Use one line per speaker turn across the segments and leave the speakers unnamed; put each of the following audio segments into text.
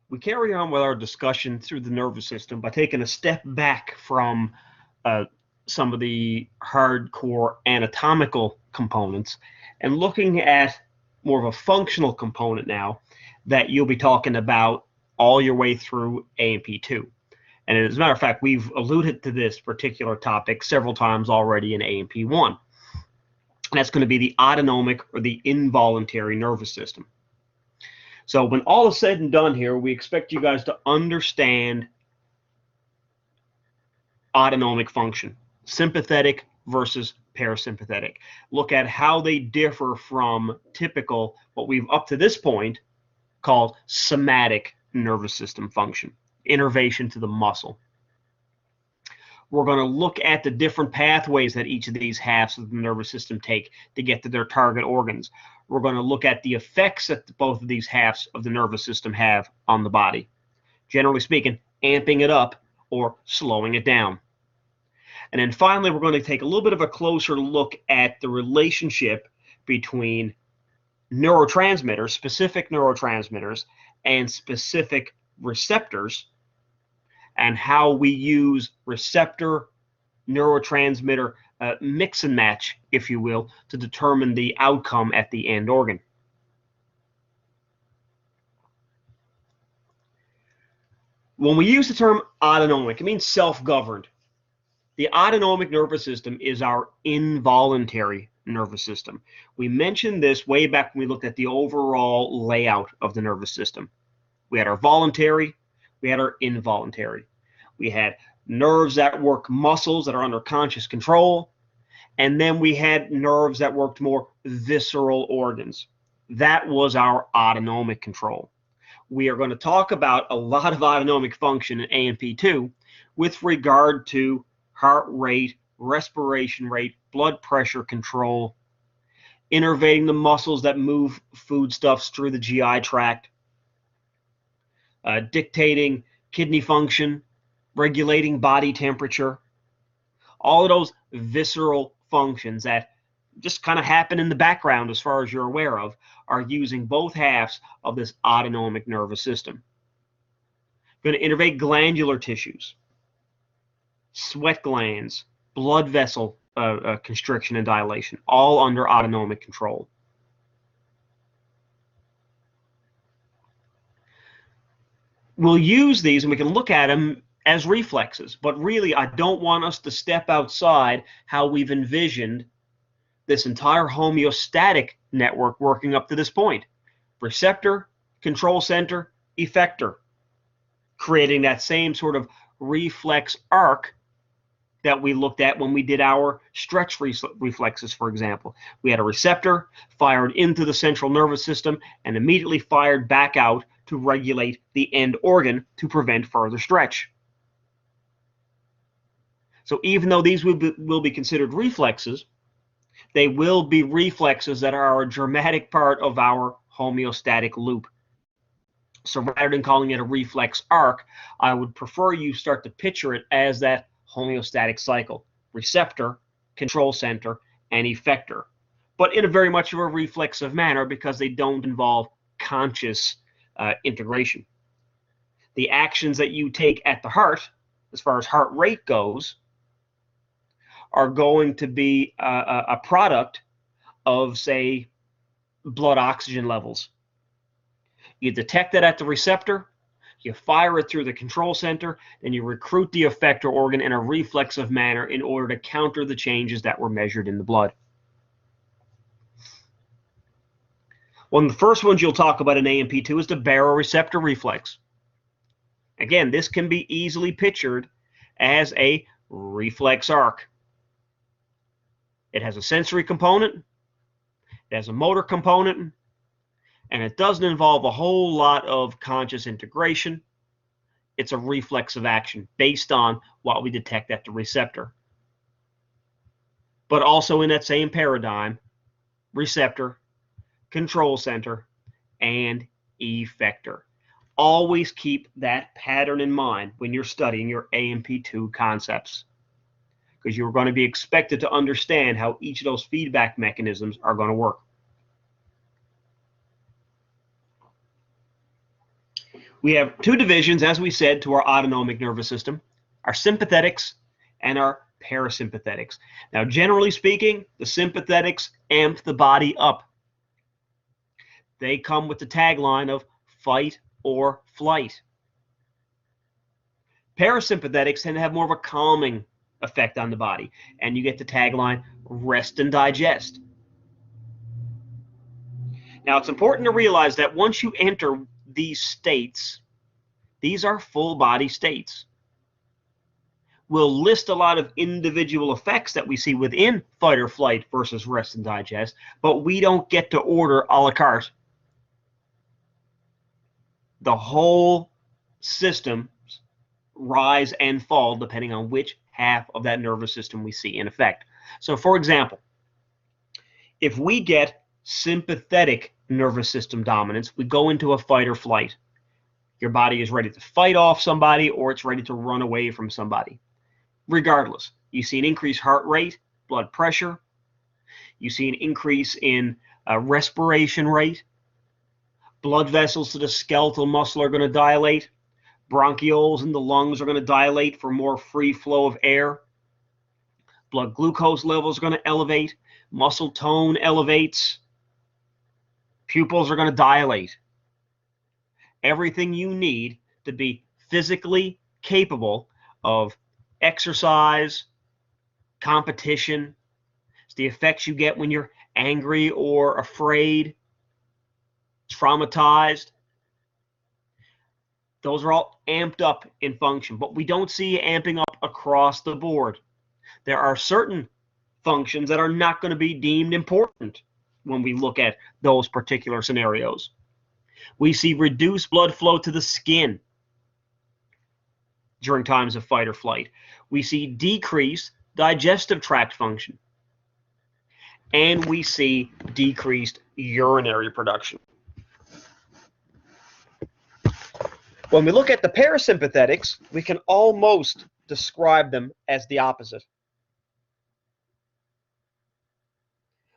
We carry on with our discussion through the nervous system by taking a step back from some of the hardcore anatomical components and looking at more of a functional component now that you'll be talking about all your way through A&P2. And as a matter of fact, we've alluded to this particular topic several times already in A&P1. And that's going to be the autonomic or the involuntary nervous system. So when all is said and done here, we expect you guys to understand autonomic function, sympathetic versus parasympathetic. Look at how they differ from typical, what we've up to this point called somatic nervous system function, innervation to the muscle. We're going to look at the different pathways that each of these halves of the nervous system take to get to their target organs. We're going to look at the effects that both of these halves of the nervous system have on the body. Generally speaking, amping it up or slowing it down. And then finally, we're going to take a little bit of a closer look at the relationship between neurotransmitters, specific neurotransmitters, and specific receptors, and how we use receptor neurotransmitter mix and match, if you will, to determine the outcome at the end organ. When we use the term autonomic, it means self-governed. The autonomic nervous system is our involuntary nervous system. We mentioned this way back when we looked at the overall layout of the nervous system. We had our voluntary, we had our involuntary. We had nerves that work muscles that are under conscious control, and then we had nerves that worked more visceral organs. That was our autonomic control. We are going to talk about a lot of autonomic function in A&P2 with regard to heart rate, respiration rate, blood pressure control, innervating the muscles that move foodstuffs through the GI tract, dictating kidney function, regulating body temperature. All of those visceral functions that just kind of happen in the background as far as you're aware of are using both halves of this autonomic nervous system. Going to innervate glandular tissues, sweat glands, blood vessel constriction and dilation, all under autonomic control. We'll use these and we can look at them as reflexes, but really I don't want us to step outside how we've envisioned this entire homeostatic network working up to this point. Receptor, control center, effector, creating that same sort of reflex arc that we looked at when we did our stretch reflexes, for example. We had a receptor fired into the central nervous system and immediately fired back out to regulate the end organ to prevent further stretch. So even though these will be considered reflexes, they will be reflexes that are a dramatic part of our homeostatic loop. So rather than calling it a reflex arc, I would prefer you start to picture it as that homeostatic cycle: receptor, control center, and effector, but in a very much of a reflexive manner because they don't involve conscious integration. The actions that you take at the heart, as far as heart rate goes, are going to be a product of, say, blood oxygen levels. You detect that at the receptor, you fire it through the control center, then you recruit the effector organ in a reflexive manner in order to counter the changes that were measured in the blood. One of the first ones you'll talk about in A&P2 is the baroreceptor reflex. Again, this can be easily pictured as a reflex arc. It has a sensory component, it has a motor component, and it doesn't involve a whole lot of conscious integration. It's a reflexive action based on what we detect at the receptor. But also in that same paradigm, receptor, control center, and effector. Always keep that pattern in mind when you're studying your A&P2 concepts, because you're going to be expected to understand how each of those feedback mechanisms are going to work. We have two divisions, as we said, to our autonomic nervous system, our sympathetics and our parasympathetics. Now, generally speaking, the sympathetics amp the body up. They come with the tagline of fight or flight. Parasympathetics tend to have more of a calming effect on the body, and you get the tagline rest and digest. Now, it's important to realize that once you enter these states, these are full body states. We'll list a lot of individual effects that we see within fight or flight versus rest and digest, but we don't get to order a la carte. The whole system rise and fall depending on which half of that nervous system we see in effect. So, for example, if we get sympathetic nervous system dominance, we go into a fight or flight. Your body is ready to fight off somebody or it's ready to run away from somebody. Regardless, you see an increased heart rate, blood pressure. You see an increase in respiration rate. Blood vessels to the skeletal muscle are going to dilate. Bronchioles in the lungs are going to dilate for more free flow of air. Blood glucose levels are going to elevate. Muscle tone elevates. Pupils are going to dilate. Everything you need to be physically capable of exercise, competition. It's the effects you get when you're angry or afraid, traumatized. Those are all amped up in function, but we don't see amping up across the board. There are certain functions that are not going to be deemed important when we look at those particular scenarios. We see reduced blood flow to the skin during times of fight or flight. We see decreased digestive tract function. And we see decreased urinary production. When we look at the parasympathetics, we can almost describe them as the opposite.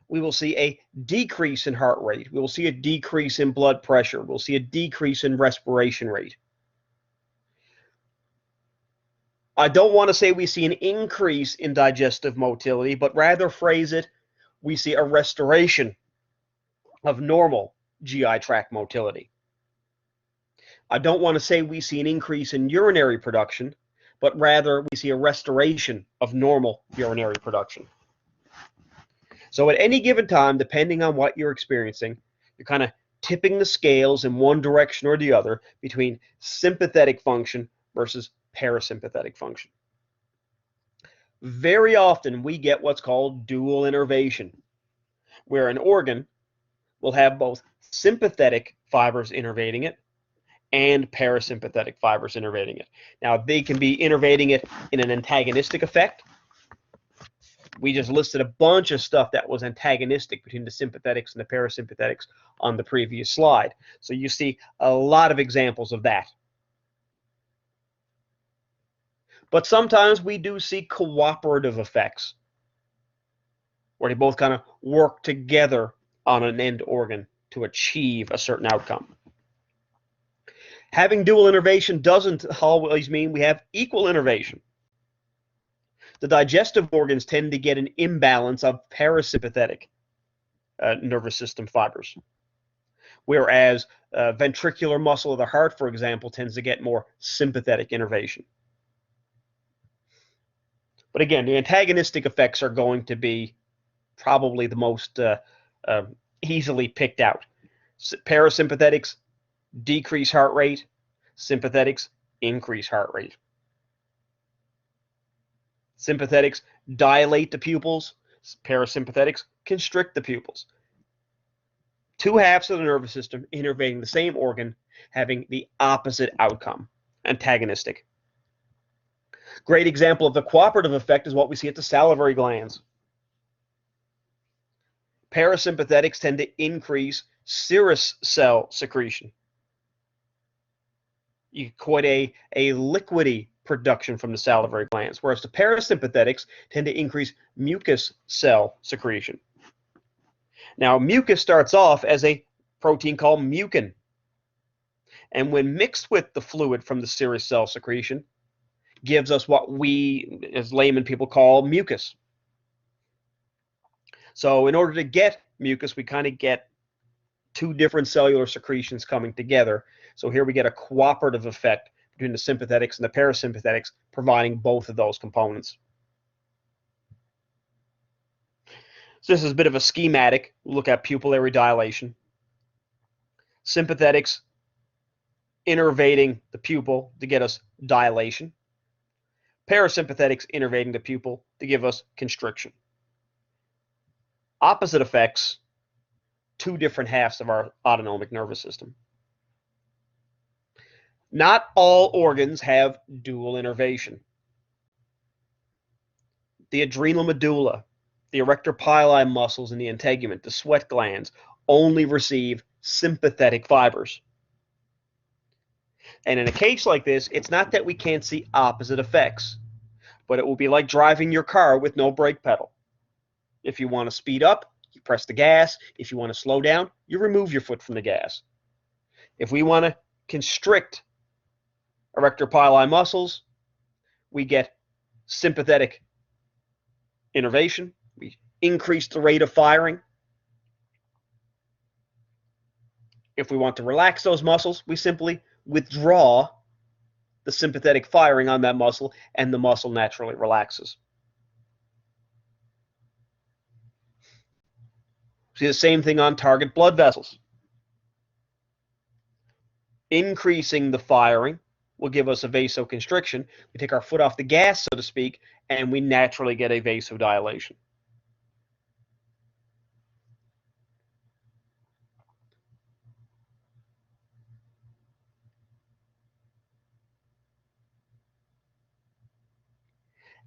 We will see a decrease in heart rate. We will see a decrease in blood pressure. We'll see a decrease in respiration rate. I don't want to say we see an increase in digestive motility, but rather phrase it, we see a restoration of normal GI tract motility. I don't want to say we see an increase in urinary production, but rather we see a restoration of normal urinary production. So at any given time, depending on what you're experiencing, you're kind of tipping the scales in one direction or the other between sympathetic function versus parasympathetic function. Very often we get what's called dual innervation, where an organ will have both sympathetic fibers innervating it and parasympathetic fibers innervating it. Now, they can be innervating it in an antagonistic effect. We just listed a bunch of stuff that was antagonistic between the sympathetics and the parasympathetics on the previous slide. So you see a lot of examples of that. But sometimes we do see cooperative effects, where they both kind of work together on an end organ to achieve a certain outcome. Having dual innervation doesn't always mean we have equal innervation. The digestive organs tend to get an imbalance of parasympathetic nervous system fibers, whereas ventricular muscle of the heart, for example, tends to get more sympathetic innervation. But again, the antagonistic effects are going to be probably the most easily picked out. Parasympathetics decrease heart rate, sympathetics increase heart rate. Sympathetics dilate the pupils, parasympathetics constrict the pupils. Two halves of the nervous system innervating the same organ, having the opposite outcome, antagonistic. Great example of the cooperative effect is what we see at the salivary glands. Parasympathetics tend to increase serous cell secretion. You get quite a liquidy production from the salivary glands, whereas the parasympathetics tend to increase mucus cell secretion. Now, mucus starts off as a protein called mucin, And when mixed with the fluid from the serous cell secretion, gives us what we, as layman people, call mucus. So in order to get mucus, we kind of get two different cellular secretions coming together. So here we get a cooperative effect between the sympathetics and the parasympathetics, providing both of those components. So this is a bit of a schematic. We'll look at pupillary dilation. Sympathetics innervating the pupil to get us dilation. Parasympathetics innervating the pupil to give us constriction. Opposite effects, two different halves of our autonomic nervous system. Not all organs have dual innervation. The adrenal medulla, the erector pili muscles, and the integument, the sweat glands, only receive sympathetic fibers. And in a case like this, it's not that we can't see opposite effects, but it will be like driving your car with no brake pedal. If you want to speed up, you press the gas. If you want to slow down, you remove your foot from the gas. If we want to constrict erector pili muscles, we get sympathetic innervation. We increase the rate of firing. If we want to relax those muscles, we simply withdraw the sympathetic firing on that muscle, and the muscle naturally relaxes. See the same thing on target blood vessels. Increasing the firing will give us a vasoconstriction. We take our foot off the gas, so to speak, and we naturally get a vasodilation.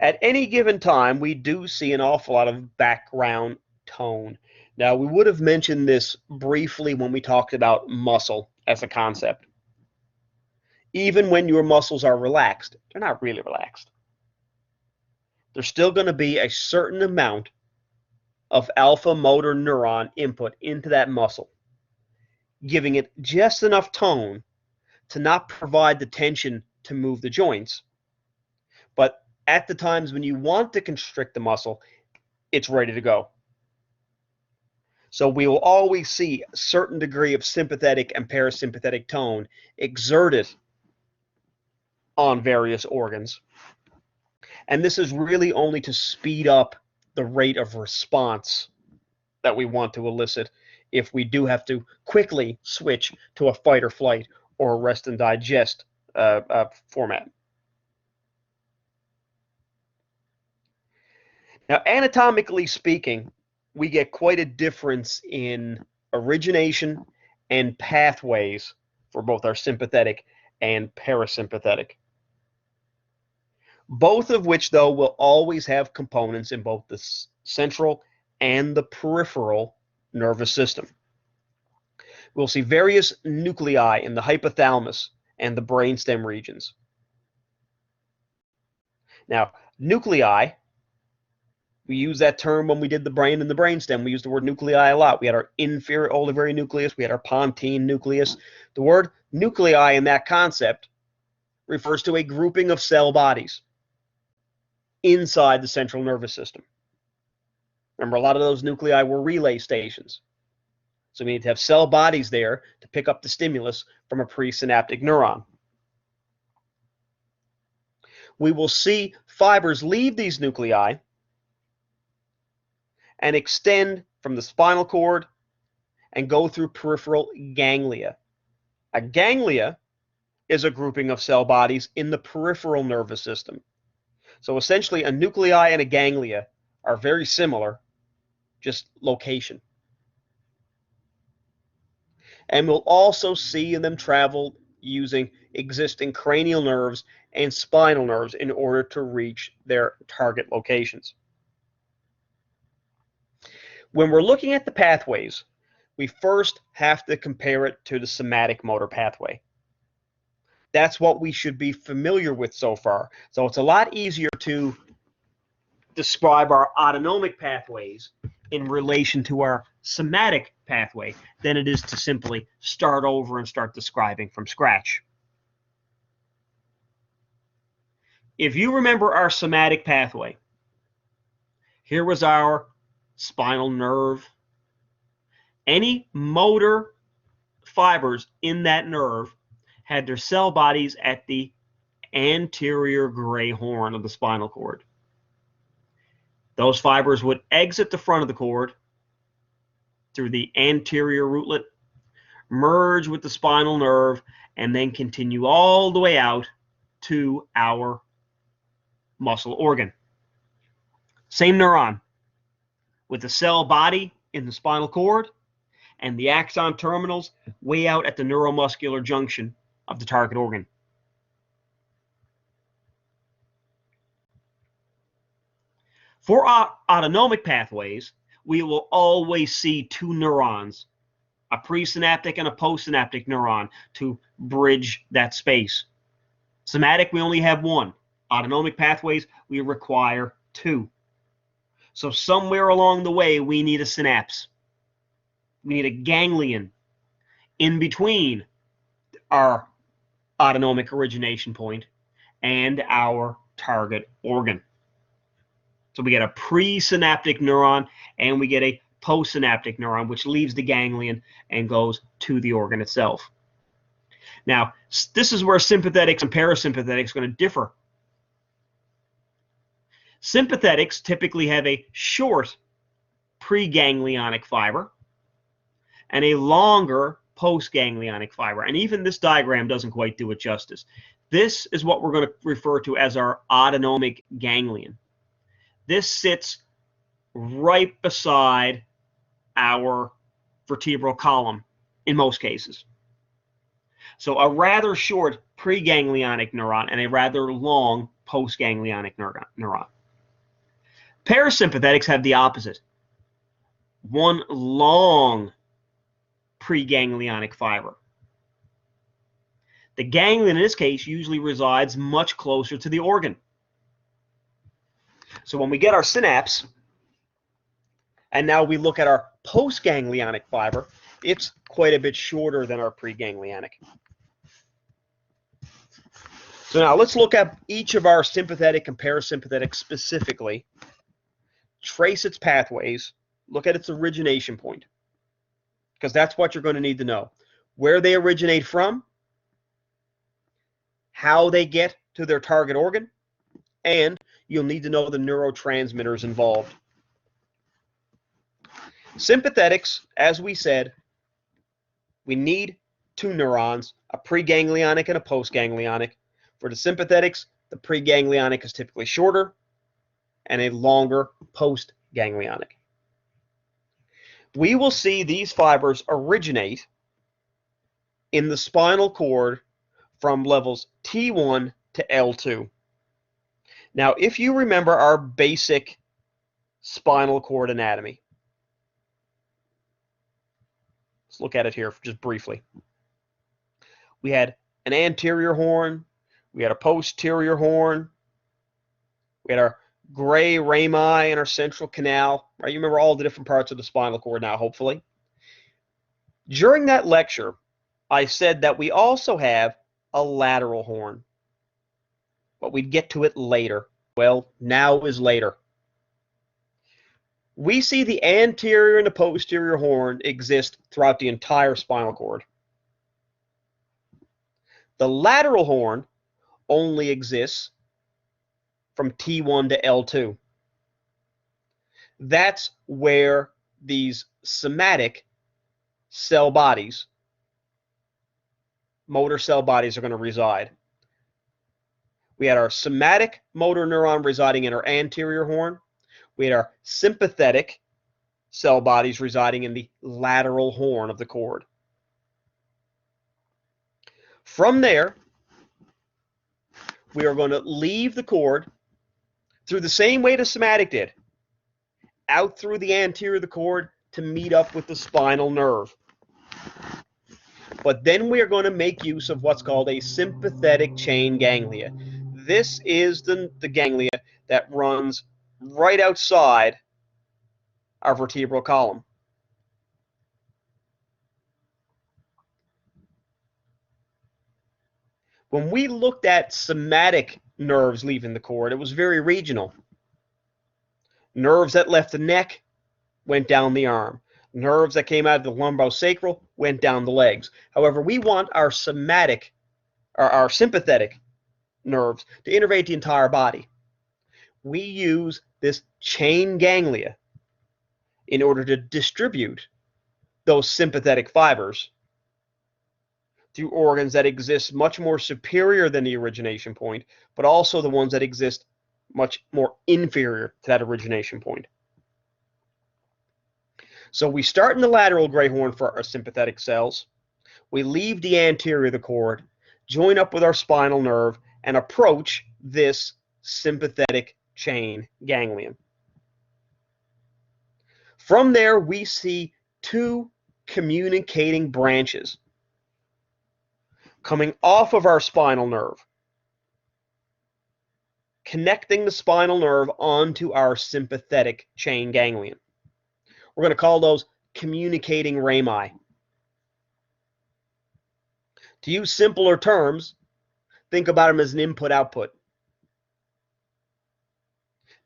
At any given time, we do see an awful lot of background tone. Now, we would have mentioned this briefly when we talked about muscle as a concept. Even when your muscles are relaxed, they're not really relaxed. There's still going to be a certain amount of alpha motor neuron input into that muscle, giving it just enough tone to not provide the tension to move the joints. But at the times when you want to constrict the muscle, it's ready to go. So we will always see a certain degree of sympathetic and parasympathetic tone exerted on various organs. And this is really only to speed up the rate of response that we want to elicit if we do have to quickly switch to a fight or flight or a rest and digest format. Now, anatomically speaking, we get quite a difference in origination and pathways for both our sympathetic and parasympathetic. Both of which, though, will always have components in both the central and the peripheral nervous system. We'll see various nuclei in the hypothalamus and the brainstem regions. Now, nuclei, we use that term when we did the brain and the brainstem. We used the word nuclei a lot. We had our inferior olivary nucleus. We had our pontine nucleus. The word nuclei in that concept refers to a grouping of cell bodies inside the central nervous system. Remember, a lot of those nuclei were relay stations. So we need to have cell bodies there to pick up the stimulus from a presynaptic neuron. We will see fibers leave these nuclei and extend from the spinal cord and go through peripheral ganglia. A ganglia is a grouping of cell bodies in the peripheral nervous system. So essentially, a nuclei and a ganglia are very similar, just location. And we'll also see them travel using existing cranial nerves and spinal nerves in order to reach their target locations. When we're looking at the pathways, we first have to compare it to the somatic motor pathway. That's what we should be familiar with so far. So it's a lot easier to describe our autonomic pathways in relation to our somatic pathway than it is to simply start over and start describing from scratch. If you remember our somatic pathway, here was our spinal nerve. Any motor fibers in that nerve had their cell bodies at the anterior gray horn of the spinal cord. Those fibers would exit the front of the cord through the anterior rootlet, merge with the spinal nerve, and then continue all the way out to our muscle organ. Same neuron, with the cell body in the spinal cord and the axon terminals way out at the neuromuscular junction of the target organ. For autonomic pathways, we will always see two neurons, a presynaptic and a postsynaptic neuron, to bridge that space. Somatic, we only have one. Autonomic pathways, we require two. So somewhere along the way, we need a synapse. We need a ganglion in between our autonomic origination point and our target organ. So we get a presynaptic neuron and we get a postsynaptic neuron, which leaves the ganglion and goes to the organ itself. Now, this is where sympathetics and parasympathetics are going to differ. Sympathetics typically have a short preganglionic fiber and a longer postganglionic fiber. And even this diagram doesn't quite do it justice. This is what we're going to refer to as our autonomic ganglion. This sits right beside our vertebral column in most cases. So a rather short preganglionic neuron and a rather long postganglionic neuron. Parasympathetics have the opposite. One long preganglionic fiber. The ganglion in this case usually resides much closer to the organ. So when we get our synapse, and now we look at our postganglionic fiber, it's quite a bit shorter than our preganglionic. So now let's look at each of our sympathetic and parasympathetic specifically, trace its pathways, look at its origination point, because that's what you're going to need to know. Where they originate from, how they get to their target organ, and you'll need to know the neurotransmitters involved. Sympathetics, as we said, we need two neurons, a preganglionic and a postganglionic. For the sympathetics, the preganglionic is typically shorter and a longer postganglionic. We will see these fibers originate in the spinal cord from levels T1 to L2. Now, if you remember our basic spinal cord anatomy, let's look at it here just briefly. We had an anterior horn, we had a posterior horn, we had our gray rami and our central canal, right? You remember all the different parts of the spinal cord now, hopefully. During that lecture, I said that we also have a lateral horn, but we'd get to it later. Well, now is later. We see the anterior and the posterior horn exist throughout the entire spinal cord. The lateral horn only exists from T1 to L2. That's where these somatic cell bodies, motor cell bodies, are going to reside. We had our somatic motor neuron residing in our anterior horn. We had our sympathetic cell bodies residing in the lateral horn of the cord. From there, we are going to leave the cord through the same way the somatic did, out through the anterior of the cord to meet up with the spinal nerve. But then we are going to make use of what's called a sympathetic chain ganglia. This is the ganglia that runs right outside our vertebral column. When we looked at somatic nerves leaving the cord, it was very regional. Nerves that left the neck went down the arm. Nerves that came out of the lumbosacral went down the legs. However, we want our sympathetic nerves to innervate the entire body. We use this chain ganglia in order to distribute those sympathetic fibers through organs that exist much more superior than the origination point, but also the ones that exist much more inferior to that origination point. So we start in the lateral gray horn for our sympathetic cells. We leave the anterior of the cord, join up with our spinal nerve, and approach this sympathetic chain ganglion. From there, we see two communicating branches coming off of our spinal nerve, connecting the spinal nerve onto our sympathetic chain ganglion. We're going to call those communicating rami. To use simpler terms, think about them as an input-output.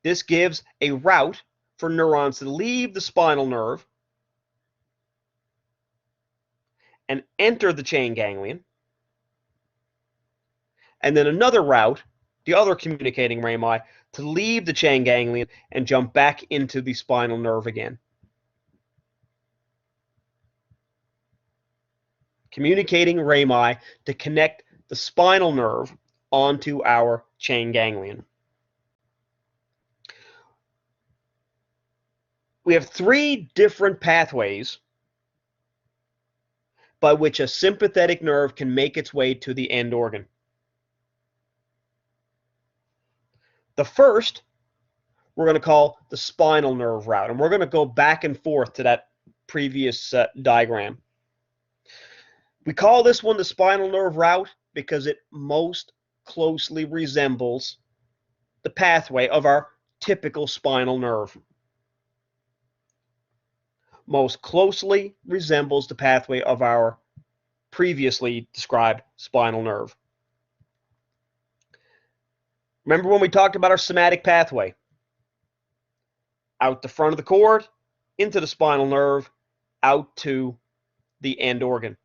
This gives a route for neurons to leave the spinal nerve and enter the chain ganglion, and then another route, the other communicating rami, to leave the chain ganglion and jump back into the spinal nerve again. Communicating rami to connect the spinal nerve onto our chain ganglion. We have three different pathways by which a sympathetic nerve can make its way to the end organ. The first we're going to call the spinal nerve route, and we're going to go back and forth to that previous diagram. We call this one the spinal nerve route because it most closely resembles the pathway of our typical spinal nerve. Most closely resembles the pathway of our previously described spinal nerve. Remember when we talked about our somatic pathway? Out the front of the cord, into the spinal nerve, out to the end organ.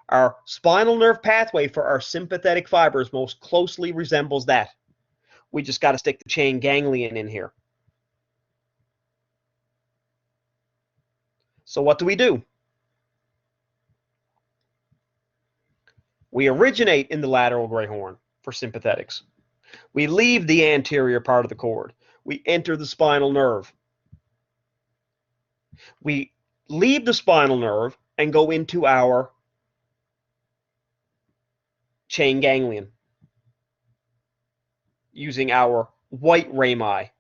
Our spinal nerve pathway for our sympathetic fibers most closely resembles that. We just got to stick the chain ganglion in here. So what do? We originate in the lateral gray horn for sympathetics. We leave the anterior part of the cord. We enter the spinal nerve. We leave the spinal nerve and go into our chain ganglion using our white rami.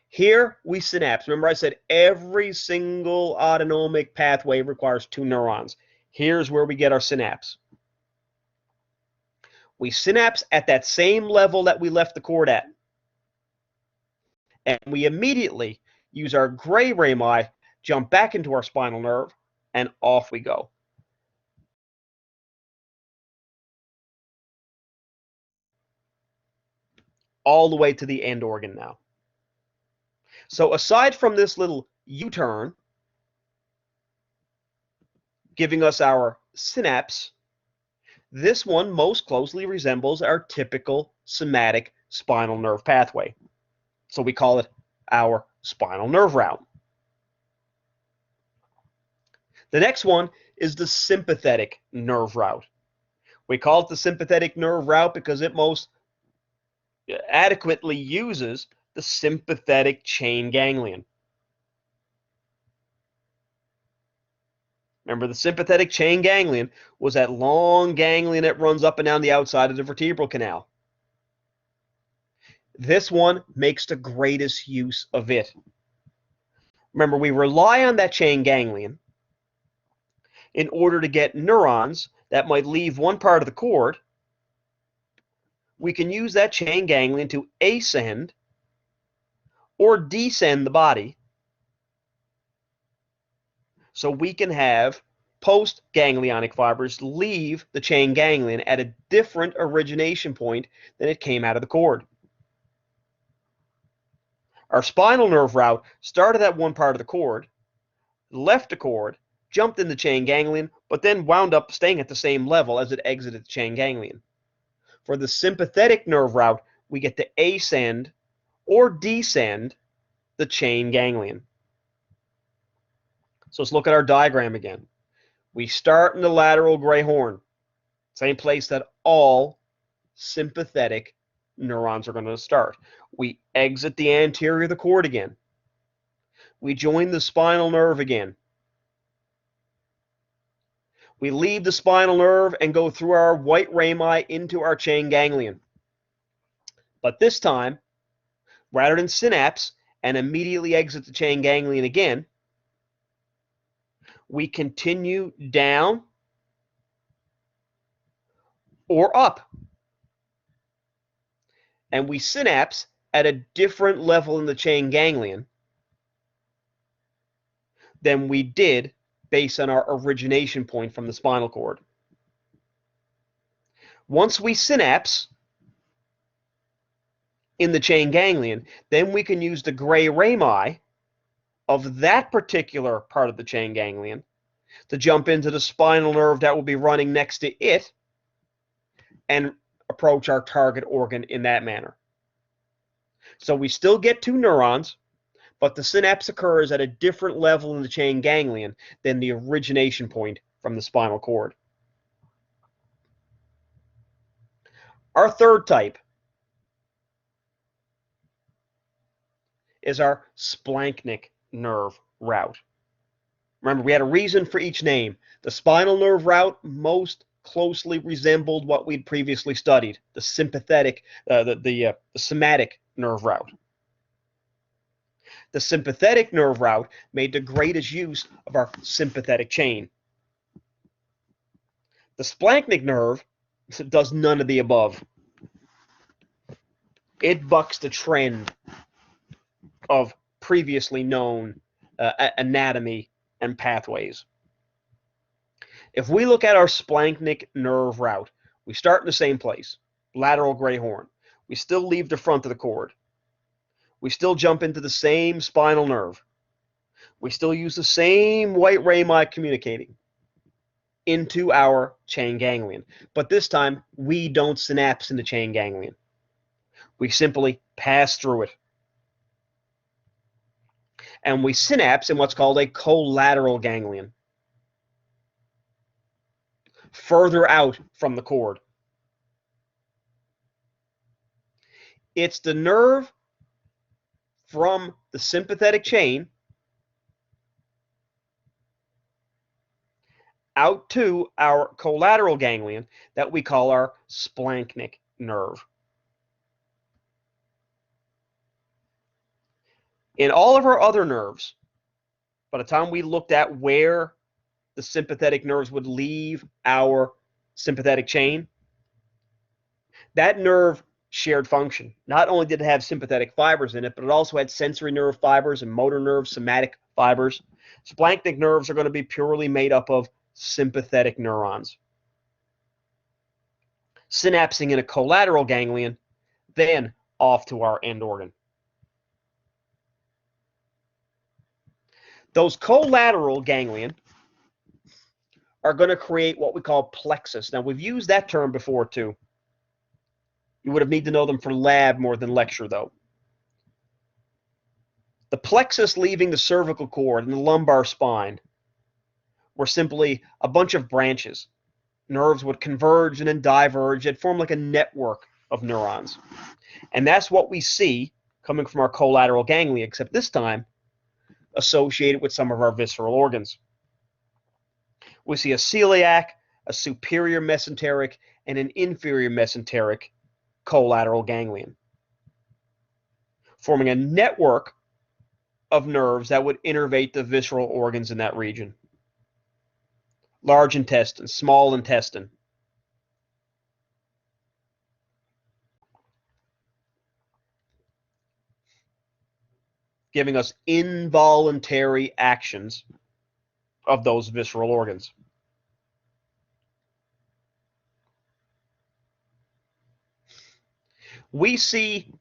Here we synapse. Remember I said every single autonomic pathway requires two neurons. Here's where we get our synapse. We synapse at that same level that we left the cord at. And we immediately use our gray rami, jump back into our spinal nerve, and off we go. All the way to the end organ now. So aside from this little U-turn, giving us our synapse, this one most closely resembles our typical somatic spinal nerve pathway. So we call it our spinal nerve route. The next one is the sympathetic nerve route. We call it the sympathetic nerve route because it most adequately uses the sympathetic chain ganglion. Remember, the sympathetic chain ganglion was that long ganglion that runs up and down the outside of the vertebral canal. This one makes the greatest use of it. Remember, we rely on that chain ganglion in order to get neurons that might leave one part of the cord. We can use that chain ganglion to ascend or descend the body so we can have post-ganglionic fibers leave the chain ganglion at a different origination point than it came out of the cord. Our spinal nerve route started at one part of the cord, left the cord, jumped in the chain ganglion, but then wound up staying at the same level as it exited the chain ganglion. For the sympathetic nerve route, we get to ascend or descend the chain ganglion. So let's look at our diagram again. We start in the lateral gray horn, same place that all sympathetic neurons are going to start. We exit the anterior of the cord again. We join the spinal nerve again. We leave the spinal nerve and go through our white rami into our chain ganglion. But this time, rather than synapse and immediately exit the chain ganglion again, we continue down or up. And we synapse at a different level in the chain ganglion than we did based on our origination point from the spinal cord. Once we synapse in the chain ganglion, then we can use the gray rami of that particular part of the chain ganglion to jump into the spinal nerve that will be running next to it and approach our target organ in that manner. So we still get two neurons, but the synapse occurs at a different level in the chain ganglion than the origination point from the spinal cord. Our third type is our splanchnic nerve route. Remember, we had a reason for each name. The spinal nerve route most closely resembled what we'd previously studied, the sympathetic, the somatic nerve route. The sympathetic nerve route made the greatest use of our sympathetic chain. The splanchnic nerve does none of the above. It bucks the trend of previously known anatomy and pathways. If we look at our splanchnic nerve route, we start in the same place, lateral gray horn. We still leave the front of the cord. We still jump into the same spinal nerve. We still use the same white rami communicating into our chain ganglion. But this time, we don't synapse in the chain ganglion. We simply pass through it. And we synapse in what's called a collateral ganglion, further out from the cord. It's the nerve from the sympathetic chain out to our collateral ganglion that we call our splanchnic nerve. In all of our other nerves, by the time we looked at where the sympathetic nerves would leave our sympathetic chain, that nerve shared function. Not only did it have sympathetic fibers in it, but it also had sensory nerve fibers and motor nerve somatic fibers. Splanchnic nerves are going to be purely made up of sympathetic neurons. Synapsing in a collateral ganglion, then off to our end organ. Those collateral ganglion are going to create what we call plexus. Now, we've used that term before, too. You would have need to know them for lab more than lecture, though. The plexus leaving the cervical cord and the lumbar spine were simply a bunch of branches. Nerves would converge and then diverge. It'd form like a network of neurons. And that's what we see coming from our collateral ganglia, except this time associated with some of our visceral organs. We see a celiac, a superior mesenteric, and an inferior mesenteric collateral ganglion, forming a network of nerves that would innervate the visceral organs in that region. Large intestine, small intestine. giving us involuntary actions of those visceral organs. We see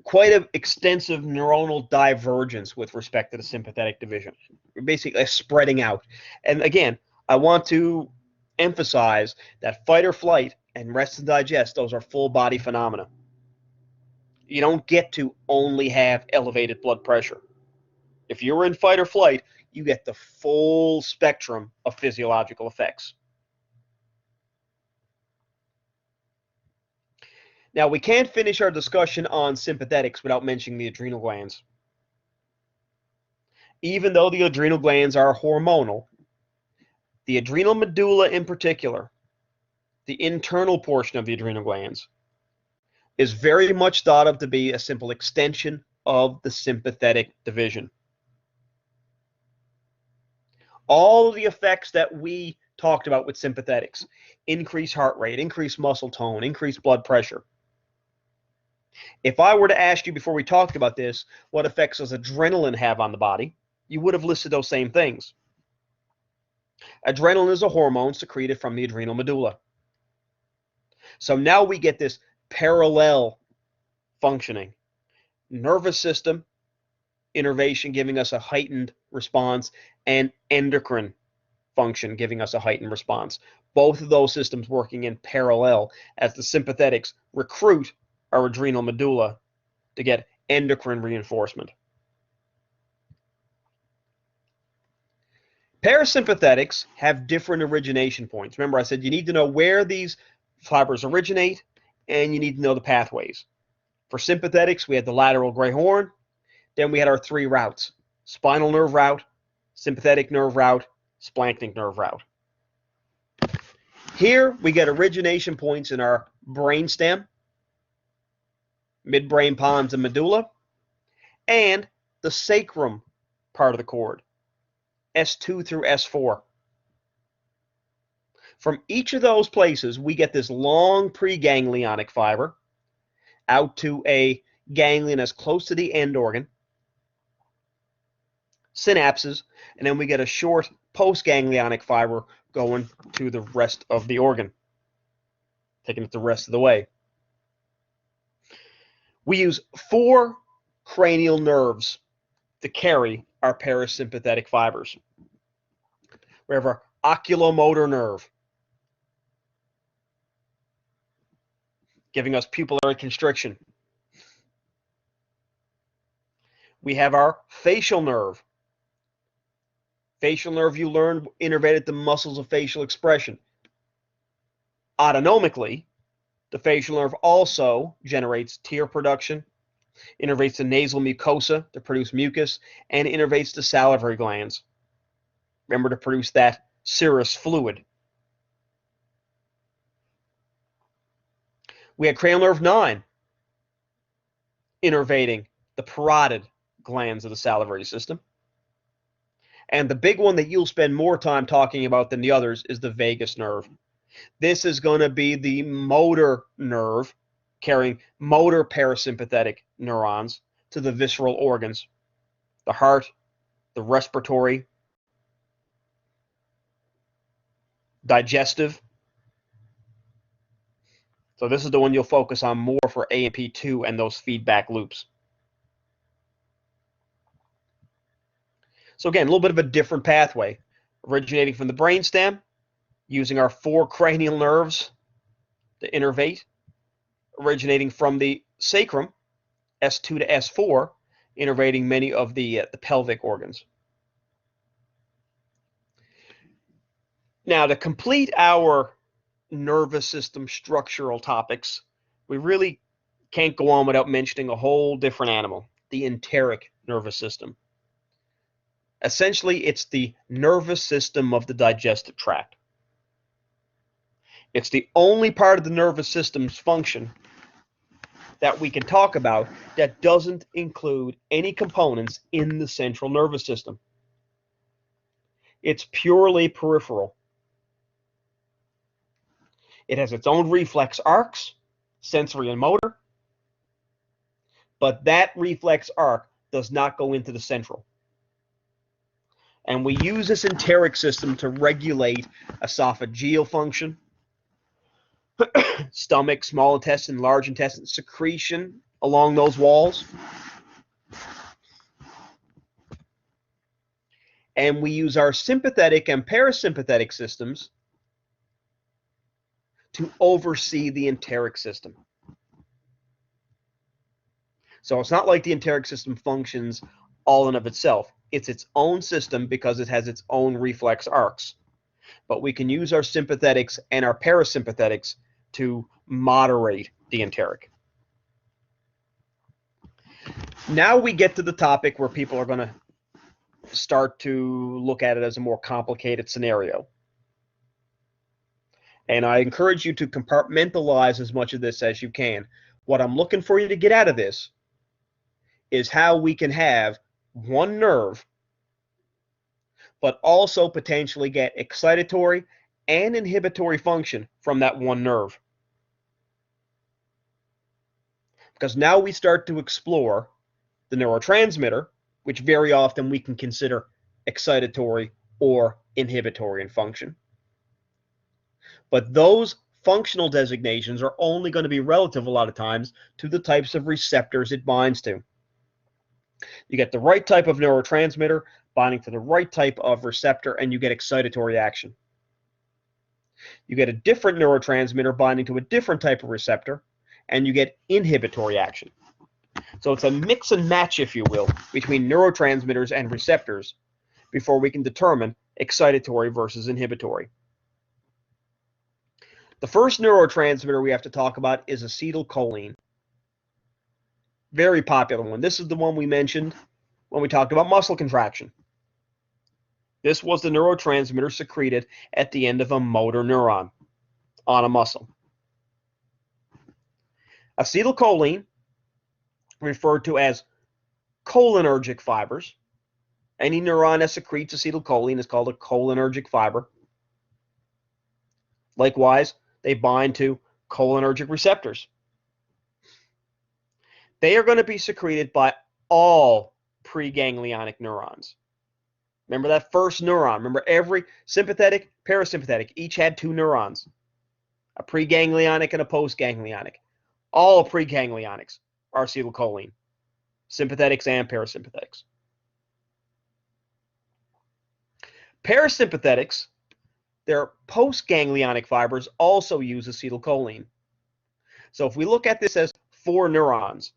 quite an extensive neuronal divergence with respect to the sympathetic division. We're basically spreading out. And again, I want to emphasize that fight or flight and rest and digest, those are full body phenomena. You don't get to only have elevated blood pressure. If you're in fight or flight, you get the full spectrum of physiological effects. Now, we can't finish our discussion on sympathetics without mentioning the adrenal glands. Even though the adrenal glands are hormonal, the adrenal medulla in particular, the internal portion of the adrenal glands, is very much thought of to be a simple extension of the sympathetic division. All of the effects that we talked about with sympathetics, increased heart rate, increased muscle tone, increased blood pressure. If I were to ask you before we talked about this, what effects does adrenaline have on the body, you would have listed those same things. Adrenaline is a hormone secreted from the adrenal medulla. So now we get this parallel functioning. Nervous system innervation giving us a heightened response, and endocrine function giving us a heightened response. Both of those systems working in parallel as the sympathetics recruit our adrenal medulla to get endocrine reinforcement. Parasympathetics have different origination points. Remember, I said you need to know where these fibers originate, and you need to know the pathways. For sympathetics, we had the lateral gray horn. Then we had our three routes: spinal nerve route, sympathetic nerve route, splanchnic nerve route. Here we get origination points in our brainstem, midbrain pons and medulla, and the sacrum part of the cord, S2 through S4. From each of those places, we get this long preganglionic fiber out to a ganglion as close to the end organ, synapses, and then we get a short postganglionic fiber going to the rest of the organ, taking it the rest of the way. We use 4 cranial nerves to carry our parasympathetic fibers. We have our oculomotor nerve, giving us pupillary constriction. We have our facial nerve. Facial nerve, you learned, innervated the muscles of facial expression. Autonomically, the facial nerve also generates tear production, innervates the nasal mucosa to produce mucus, and innervates the salivary glands. Remember, to produce that serous fluid. We had cranial nerve 9, innervating the parotid glands of the salivary system. And the big one that you'll spend more time talking about than the others is the vagus nerve. This is going to be the motor nerve, carrying motor parasympathetic neurons to the visceral organs, the heart, the respiratory, digestive. So this is the one you'll focus on more for AMP2 and those feedback loops. So again, a little bit of a different pathway, originating from the brainstem, using our 4 cranial nerves to innervate, originating from the sacrum, S2 to S4, innervating many of the pelvic organs. Now, to complete our nervous system structural topics, we really can't go on without mentioning a whole different animal, the enteric nervous system. Essentially, it's the nervous system of the digestive tract. It's the only part of the nervous system's function that we can talk about that doesn't include any components in the central nervous system. It's purely peripheral. It has its own reflex arcs, sensory and motor, but that reflex arc does not go into the central. And we use this enteric system to regulate esophageal function, stomach, small intestine, large intestine, secretion along those walls. And we use our sympathetic and parasympathetic systems to oversee the enteric system. So it's not like the enteric system functions all in of itself. It's its own system because it has its own reflex arcs. But we can use our sympathetics and our parasympathetics to moderate the enteric. Now we get to the topic where people are going to start to look at it as a more complicated scenario. And I encourage you to compartmentalize as much of this as you can. What I'm looking for you to get out of this is how we can have one nerve, but also potentially get excitatory and inhibitory function from that one nerve. Because now we start to explore the neurotransmitter, which very often we can consider excitatory or inhibitory in function. But those functional designations are only going to be relative a lot of times to the types of receptors it binds to. You get the right type of neurotransmitter binding to the right type of receptor, and you get excitatory action. You get a different neurotransmitter binding to a different type of receptor, and you get inhibitory action. So it's a mix and match, if you will, between neurotransmitters and receptors before we can determine excitatory versus inhibitory. The first neurotransmitter we have to talk about is acetylcholine. Very popular one. This is the one we mentioned when we talked about muscle contraction. This was the neurotransmitter secreted at the end of a motor neuron on a muscle. Acetylcholine, referred to as cholinergic fibers. Any neuron that secretes acetylcholine is called a cholinergic fiber. Likewise, they bind to cholinergic receptors. They are going to be secreted by all preganglionic neurons. Remember that first neuron. Remember every sympathetic, parasympathetic, each had two neurons, a preganglionic and a postganglionic. All preganglionics are acetylcholine, sympathetics and parasympathetics. Parasympathetics, their postganglionic fibers also use acetylcholine. So if we look at this as four neurons,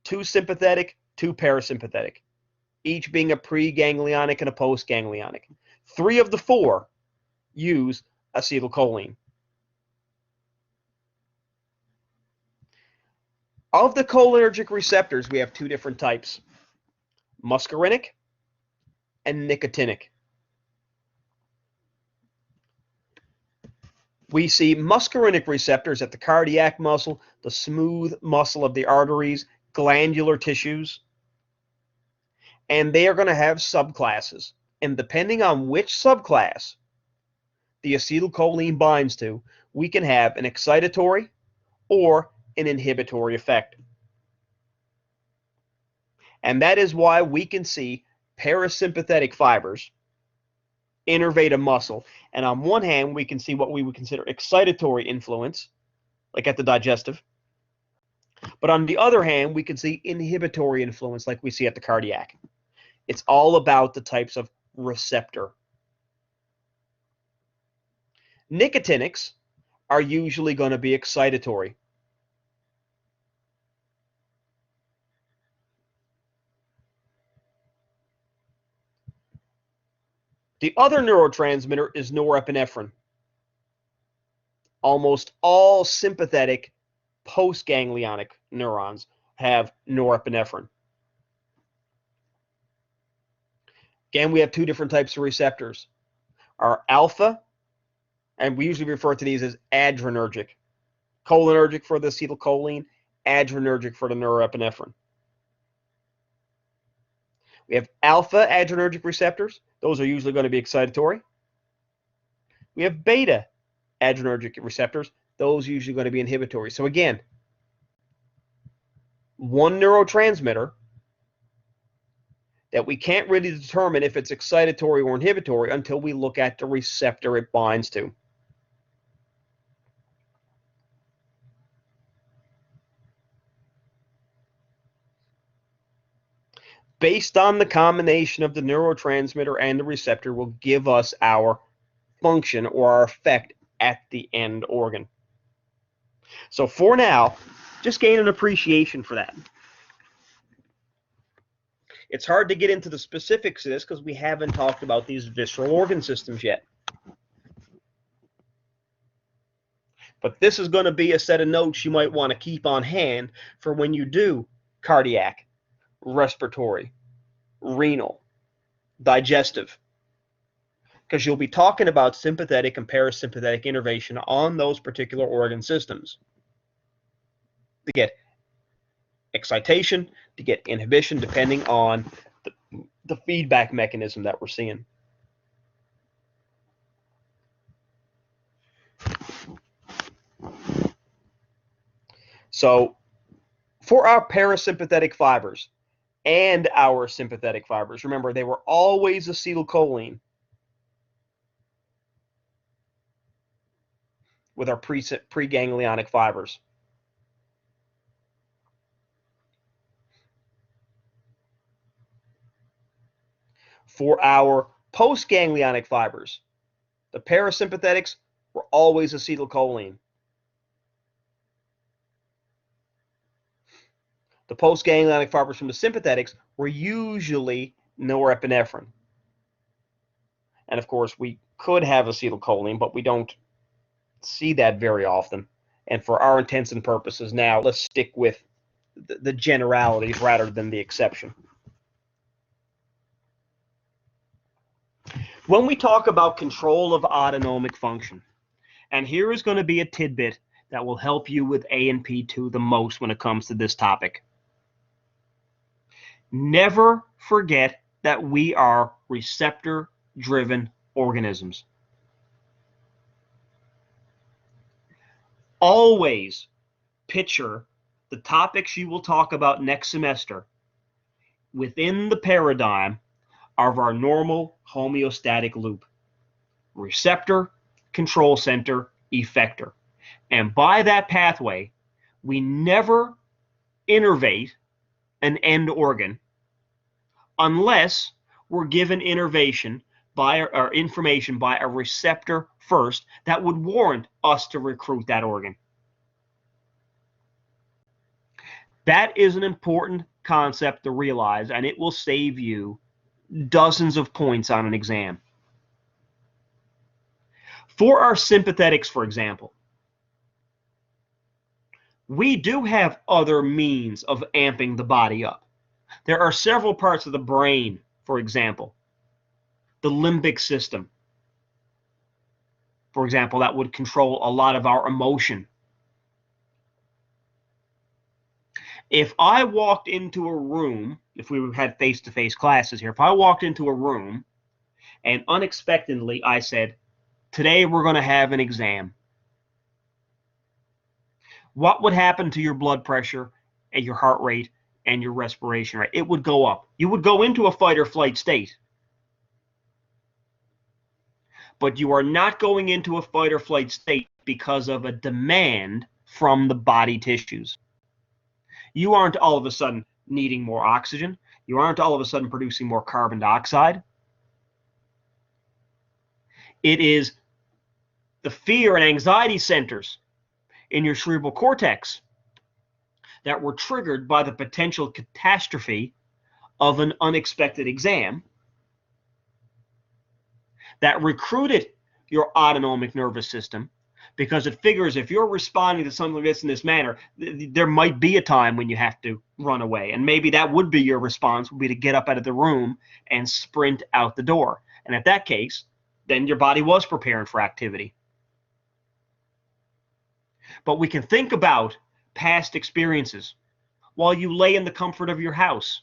two sympathetic, two parasympathetic, each being a preganglionic and a postganglionic, three of the four use acetylcholine. Of the cholinergic receptors, we have two different types, muscarinic and nicotinic. We see muscarinic receptors at the cardiac muscle, the smooth muscle of the arteries, glandular tissues, and they are going to have subclasses. And depending on which subclass the acetylcholine binds to, we can have an excitatory or an inhibitory effect. And that is why we can see parasympathetic fibers innervate a muscle. And on one hand, we can see what we would consider excitatory influence, like at the digestive. But on the other hand, we can see inhibitory influence, like we see at the cardiac. It's all about the types of receptor. Nicotinics are usually going to be excitatory. The other neurotransmitter is norepinephrine. Almost all sympathetic postganglionic neurons have norepinephrine. Again, we have two different types of receptors. Our alpha, and we usually refer to these as adrenergic. Cholinergic for the acetylcholine, adrenergic for the norepinephrine. We have alpha adrenergic receptors. Those are usually going to be excitatory. We have beta adrenergic receptors. Those are usually going to be inhibitory. So again, one neurotransmitter that we can't really determine if it's excitatory or inhibitory until we look at the receptor it binds to. Based on the combination of the neurotransmitter and the receptor will give us our function or our effect at the end organ. So for now, just gain an appreciation for that. It's hard to get into the specifics of this because we haven't talked about these visceral organ systems yet. But this is going to be a set of notes you might want to keep on hand for when you do cardiac, respiratory, renal, digestive, because you'll be talking about sympathetic and parasympathetic innervation on those particular organ systems to get excitation, to get inhibition, depending on the feedback mechanism that we're seeing. So for our parasympathetic fibers and our sympathetic fibers, remember they were always acetylcholine with our preganglionic fibers. For our postganglionic fibers, the parasympathetics were always acetylcholine. The postganglionic fibers from the sympathetics were usually norepinephrine. And of course, we could have acetylcholine, but we don't see that very often. And for our intents and purposes now, let's stick with the generalities rather than the exception. When we talk about control of autonomic function, and here is going to be a tidbit that will help you with A&P2 the most when it comes to this topic. Never forget that we are receptor-driven organisms. Always picture the topics you will talk about next semester within the paradigm of our normal homeostatic loop. Receptor, control center, effector. And by that pathway, we never innervate an end organ unless we're given innervation by or information by a receptor first that would warrant us to recruit that organ. That is an important concept to realize, and it will save you dozens of points on an exam. For our sympathetics, for example, we do have other means of amping the body up. There are several parts of the brain, for example, the limbic system, for example, that would control a lot of our emotion. If I walked into a room, if we had face-to-face classes here, if I walked into a room and unexpectedly I said, today we're going to have an exam, what would happen to your blood pressure and your heart rate and your respiration rate? It would go up. You would go into a fight or flight state. But you are not going into a fight or flight state because of a demand from the body tissues. You aren't all of a sudden needing more oxygen. You aren't all of a sudden producing more carbon dioxide. It is the fear and anxiety centers in your cerebral cortex that were triggered by the potential catastrophe of an unexpected exam that recruited your autonomic nervous system, because it figures if you're responding to something like this in this manner, there might be a time when you have to run away. And maybe that would be your response, would be to get up out of the room and sprint out the door. And at that case, then your body was preparing for activity. But we can think about past experiences while you lay in the comfort of your house.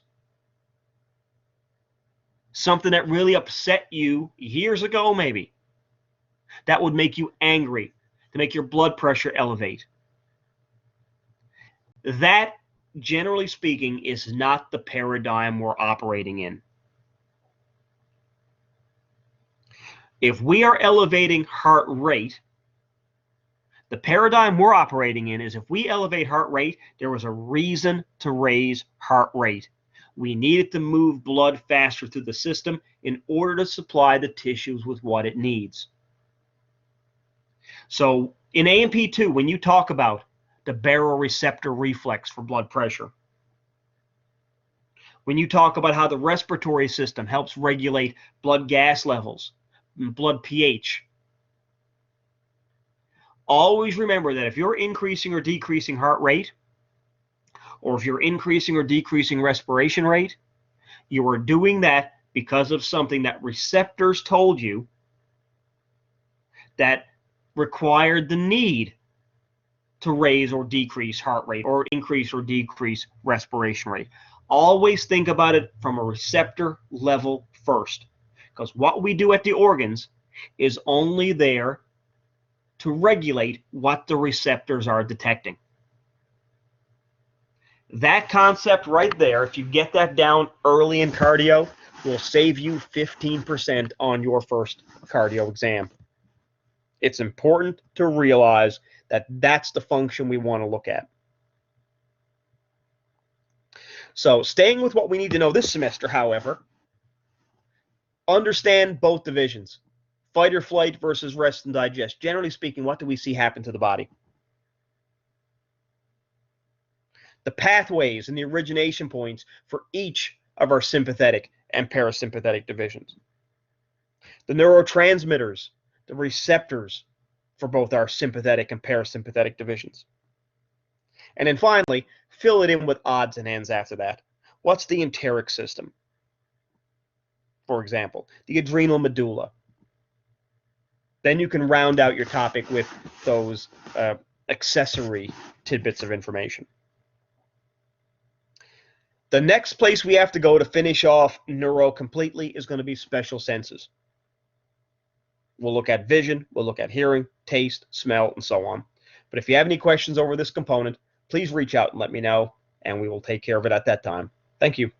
Something that really upset you years ago, maybe, that would make you angry, to make your blood pressure elevate. That, generally speaking, is not the paradigm we're operating in. If we are elevating heart rate, the paradigm we're operating in is if we elevate heart rate, there was a reason to raise heart rate. We needed to move blood faster through the system in order to supply the tissues with what it needs. So in AMP2, when you talk about the baroreceptor reflex for blood pressure, when you talk about how the respiratory system helps regulate blood gas levels, blood pH, always remember that if you're increasing or decreasing heart rate, or if you're increasing or decreasing respiration rate, you are doing that because of something that receptors told you that required the need to raise or decrease heart rate or increase or decrease respiration rate. Always think about it from a receptor level first, because what we do at the organs is only there to regulate what the receptors are detecting. That concept right there, if you get that down early in cardio, will save you 15% on your first cardio exam. It's important to realize that that's the function we want to look at. So staying with what we need to know this semester, however, understand both divisions. Fight or flight versus rest and digest. Generally speaking, what do we see happen to the body? The pathways and the origination points for each of our sympathetic and parasympathetic divisions. The neurotransmitters, the receptors for both our sympathetic and parasympathetic divisions. And then finally, fill it in with odds and ends after that. What's the enteric system? For example, the adrenal medulla. Then you can round out your topic with those accessory tidbits of information. The next place we have to go to finish off neuro completely is going to be special senses. We'll look at vision, we'll look at hearing, taste, smell, and so on. But if you have any questions over this component, please reach out and let me know, and we will take care of it at that time. Thank you.